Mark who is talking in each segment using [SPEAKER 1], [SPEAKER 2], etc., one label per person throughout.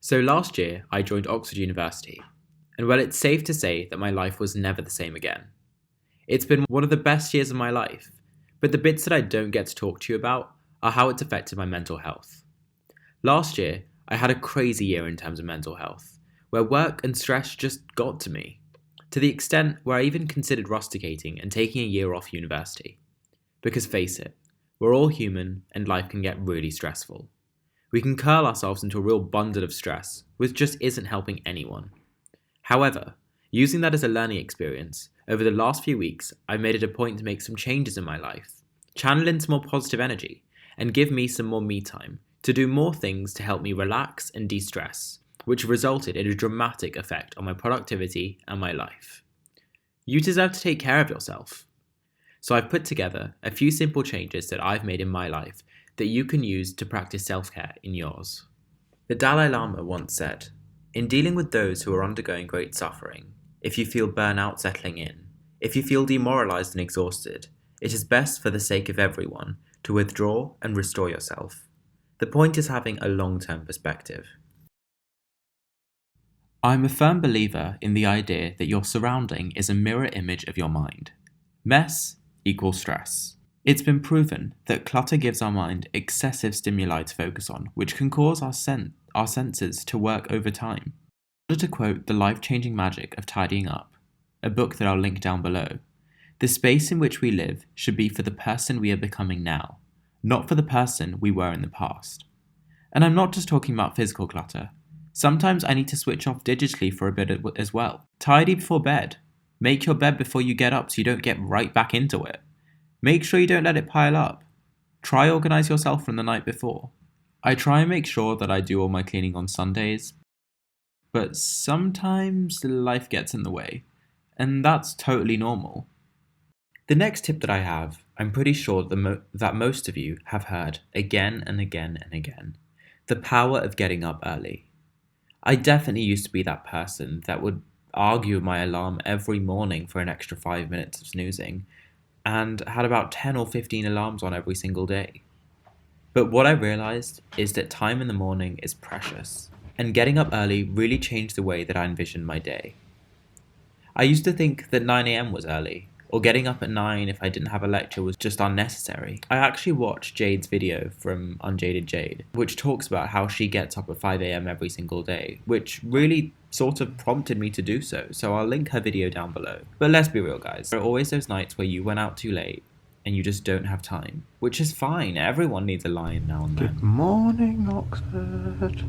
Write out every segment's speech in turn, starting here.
[SPEAKER 1] So last year, I joined Oxford University, and well, it's safe to say that my life was never the same again. It's been one of the best years of my life, but the bits that I don't get to talk to you about are how it's affected my mental health. Last year, I had a crazy year in terms of mental health, where work and stress just got to me, to the extent where I even considered rusticating and taking a year off university. Because face it, we're all human and life can get really stressful. We can curl ourselves into a real bundle of stress, which just isn't helping anyone. However, using that as a learning experience, over the last few weeks, I've made it a point to make some changes in my life, channel in some more positive energy, and give me some more me time to do more things to help me relax and de-stress, which resulted in a dramatic effect on my productivity and my life. You deserve to take care of yourself. So I've put together a few simple changes that I've made in my life that you can use to practice self-care in yours. The Dalai Lama once said, "In dealing with those who are undergoing great suffering, if you feel burnout settling in, if you feel demoralized and exhausted, it is best for the sake of everyone to withdraw and restore yourself. The point is having a long-term perspective." I'm a firm believer in the idea that your surrounding is a mirror image of your mind. Mess equals stress. It's been proven that clutter gives our mind excessive stimuli to focus on, which can cause our senses to work overtime. In order to quote The Life-Changing Magic of Tidying Up, a book that I'll link down below, the space in which we live should be for the person we are becoming now, not for the person we were in the past. And I'm not just talking about physical clutter. Sometimes I need to switch off digitally for a bit as well. Tidy before bed. Make your bed before you get up so you don't get right back into it. Make sure you don't let it pile up. Try organize yourself from the night before. I try and make sure that I do all my cleaning on Sundays, but sometimes life gets in the way, and that's totally normal. The next tip that I have, I'm pretty sure that most of you have heard again and again and again. The power of getting up early. I definitely used to be that person that would argue with my alarm every morning for an extra 5 minutes of snoozing, and had about 10 or 15 alarms on every single day. But what I realized is that time in the morning is precious, and getting up early really changed the way that I envisioned my day. I used to think that 9 a.m. was early, or getting up at 9 if I didn't have a lecture was just unnecessary. I actually watched Jade's video from Unjaded Jade, which talks about how she gets up at 5 a.m. every single day, which really sort of prompted me to do so I'll link her video down below. But let's be real, guys, there are always those nights where you went out too late and you just don't have time, which is fine. Everyone needs a lie-in now and then.
[SPEAKER 2] Good morning, Oxford.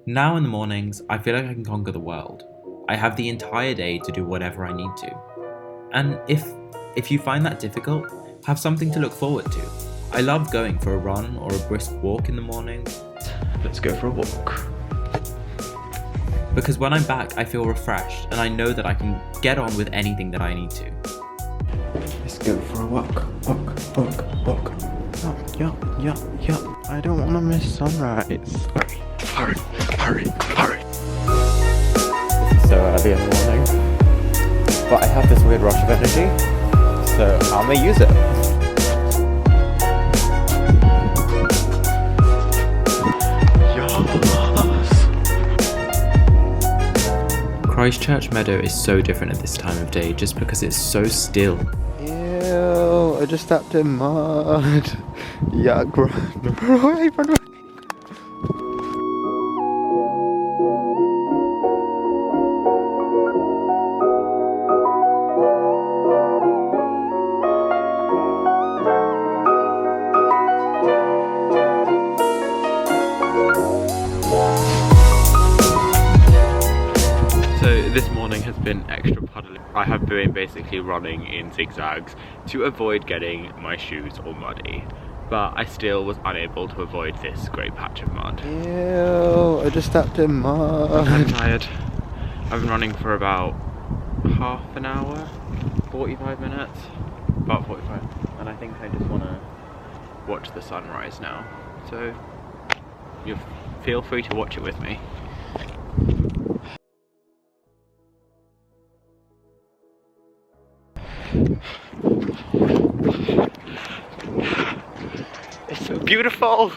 [SPEAKER 1] Now in the mornings, I feel like I can conquer the world. I have the entire day to do whatever I need to. And if you find that difficult, have something to look forward to. I love going for a run or a brisk walk in the morning.
[SPEAKER 2] Let's go for a walk.
[SPEAKER 1] Because when I'm back, I feel refreshed and I know that I can get on with anything that I need to.
[SPEAKER 2] Let's go for a walk. Walk. Yup. I don't want to miss sunrise. Hurry. This is so early in the morning. But I have this weird rush of energy, so I'm gonna use it.
[SPEAKER 1] Christchurch Meadow is so different at this time of day just because it's so still.
[SPEAKER 2] Ew, I just stepped in mud. Yeah, run away.
[SPEAKER 1] This morning has been extra puddly. I have been basically running in zigzags to avoid getting my shoes all muddy, but I still was unable to avoid this great patch of mud.
[SPEAKER 2] Ew, I just stepped in mud.
[SPEAKER 1] I'm kind of tired. I've been running for about half an hour, 45 minutes, about 45, and I think I just want to watch the sunrise now. So you feel free to watch it with me. It's so beautiful!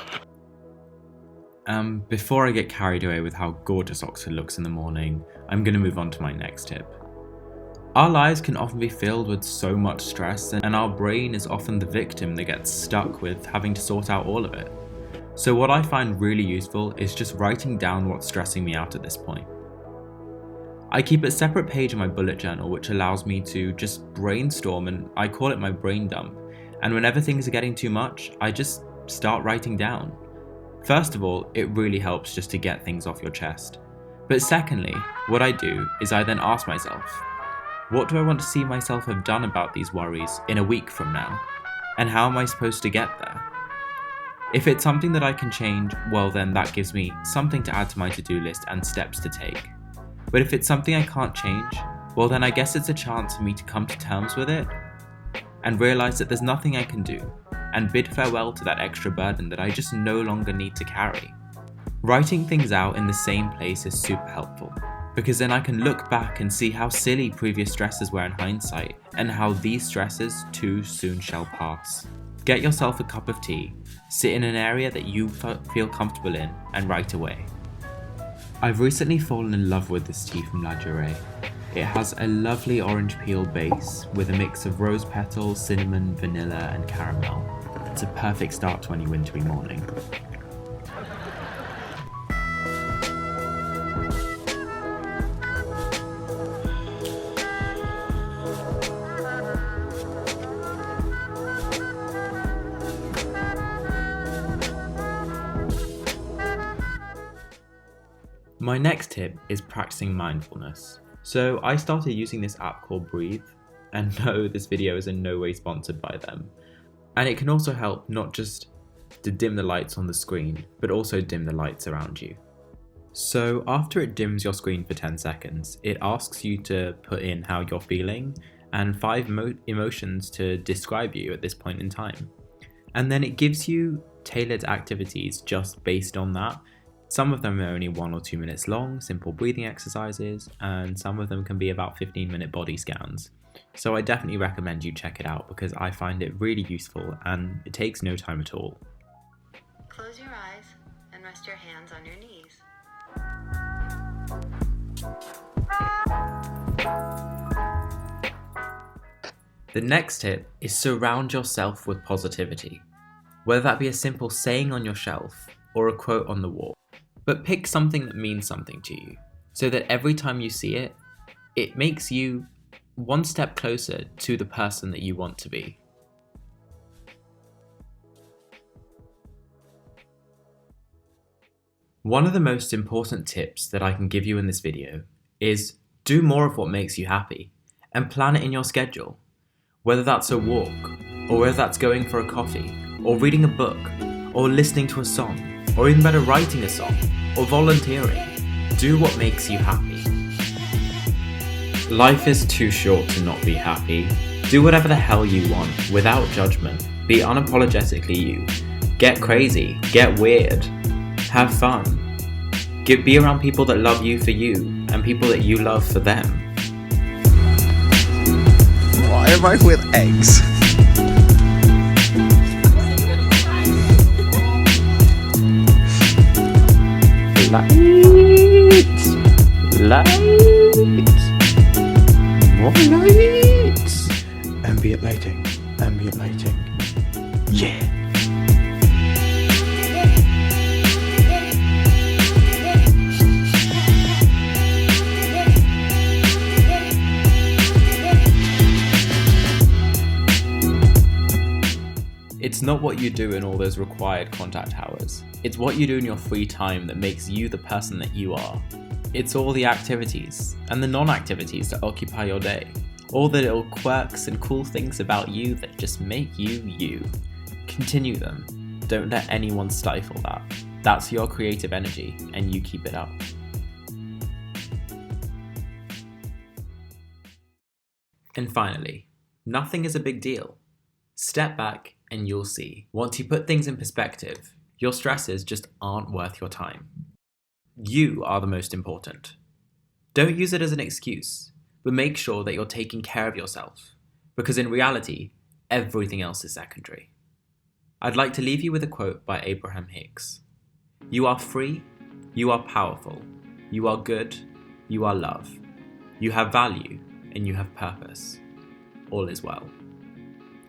[SPEAKER 1] Before I get carried away with how gorgeous Oxford looks in the morning, I'm going to move on to my next tip. Our lives can often be filled with so much stress, and our brain is often the victim that gets stuck with having to sort out all of it. So what I find really useful is just writing down what's stressing me out at this point. I keep a separate page in my bullet journal which allows me to just brainstorm, and I call it my brain dump. And whenever things are getting too much, I just start writing down. First of all, it really helps just to get things off your chest. But secondly, what I do is I then ask myself, what do I want to see myself have done about these worries in a week from now? And how am I supposed to get there? If it's something that I can change, well then that gives me something to add to my to-do list and steps to take. But if it's something I can't change, well then I guess it's a chance for me to come to terms with it and realise that there's nothing I can do, and bid farewell to that extra burden that I just no longer need to carry. Writing things out in the same place is super helpful, because then I can look back and see how silly previous stresses were in hindsight, and how these stresses too soon shall pass. Get yourself a cup of tea, sit in an area that you feel comfortable in, and write away. I've recently fallen in love with this tea from La Durée. It has a lovely orange peel base with a mix of rose petals, cinnamon, vanilla and caramel. It's a perfect start to any wintry morning. My next tip is practicing mindfulness. So I started using this app called Breathe, and no, this video is in no way sponsored by them. And it can also help not just to dim the lights on the screen, but also dim the lights around you. So after it dims your screen for 10 seconds, it asks you to put in how you're feeling and 5 emotions to describe you at this point in time. And then it gives you tailored activities just based on that. Some of them are only 1 or 2 minutes long, simple breathing exercises, and some of them can be about 15-minute body scans. So I definitely recommend you check it out because I find it really useful and it takes no time at all.
[SPEAKER 3] Close your eyes and rest your hands on your knees.
[SPEAKER 1] The next tip is surround yourself with positivity, whether that be a simple saying on your shelf or a quote on the wall. But pick something that means something to you, so that every time you see it, it makes you one step closer to the person that you want to be. One of the most important tips that I can give you in this video is do more of what makes you happy and plan it in your schedule. Whether that's a walk, or whether that's going for a coffee, or reading a book, or listening to a song, or even better writing a song, or volunteering. Do what makes you happy. Life is too short to not be happy. Do whatever the hell you want, without judgment. Be unapologetically you. Get crazy, get weird, have fun. Be around people that love you for you, and people that you love for them.
[SPEAKER 4] Why am I with eggs?
[SPEAKER 2] Lights! Lights! More lights! Ambient lighting. Ambient lighting. Yeah!
[SPEAKER 1] It's not what you do in all those required contact hours. It's what you do in your free time that makes you the person that you are. It's all the activities and the non-activities that occupy your day. All the little quirks and cool things about you that just make you you. Continue them. Don't let anyone stifle that. That's your creative energy and you keep it up. And finally, nothing is a big deal. Step back and you'll see. Once you put things in perspective, your stresses just aren't worth your time. You are the most important. Don't use it as an excuse, but make sure that you're taking care of yourself, because in reality, everything else is secondary. I'd like to leave you with a quote by Abraham Hicks. You are free, you are powerful, you are good, you are love. You have value, and you have purpose. All is well.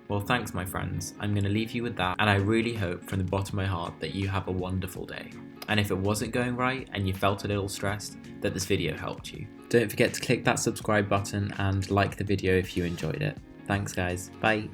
[SPEAKER 1] Well, thanks, my friends. I'm going to leave you with that, and I really hope from the bottom of my heart that you have a wonderful day. And if it wasn't going right and you felt a little stressed, that this video helped you. Don't forget to click that subscribe button and like the video if you enjoyed it. Thanks, guys. Bye.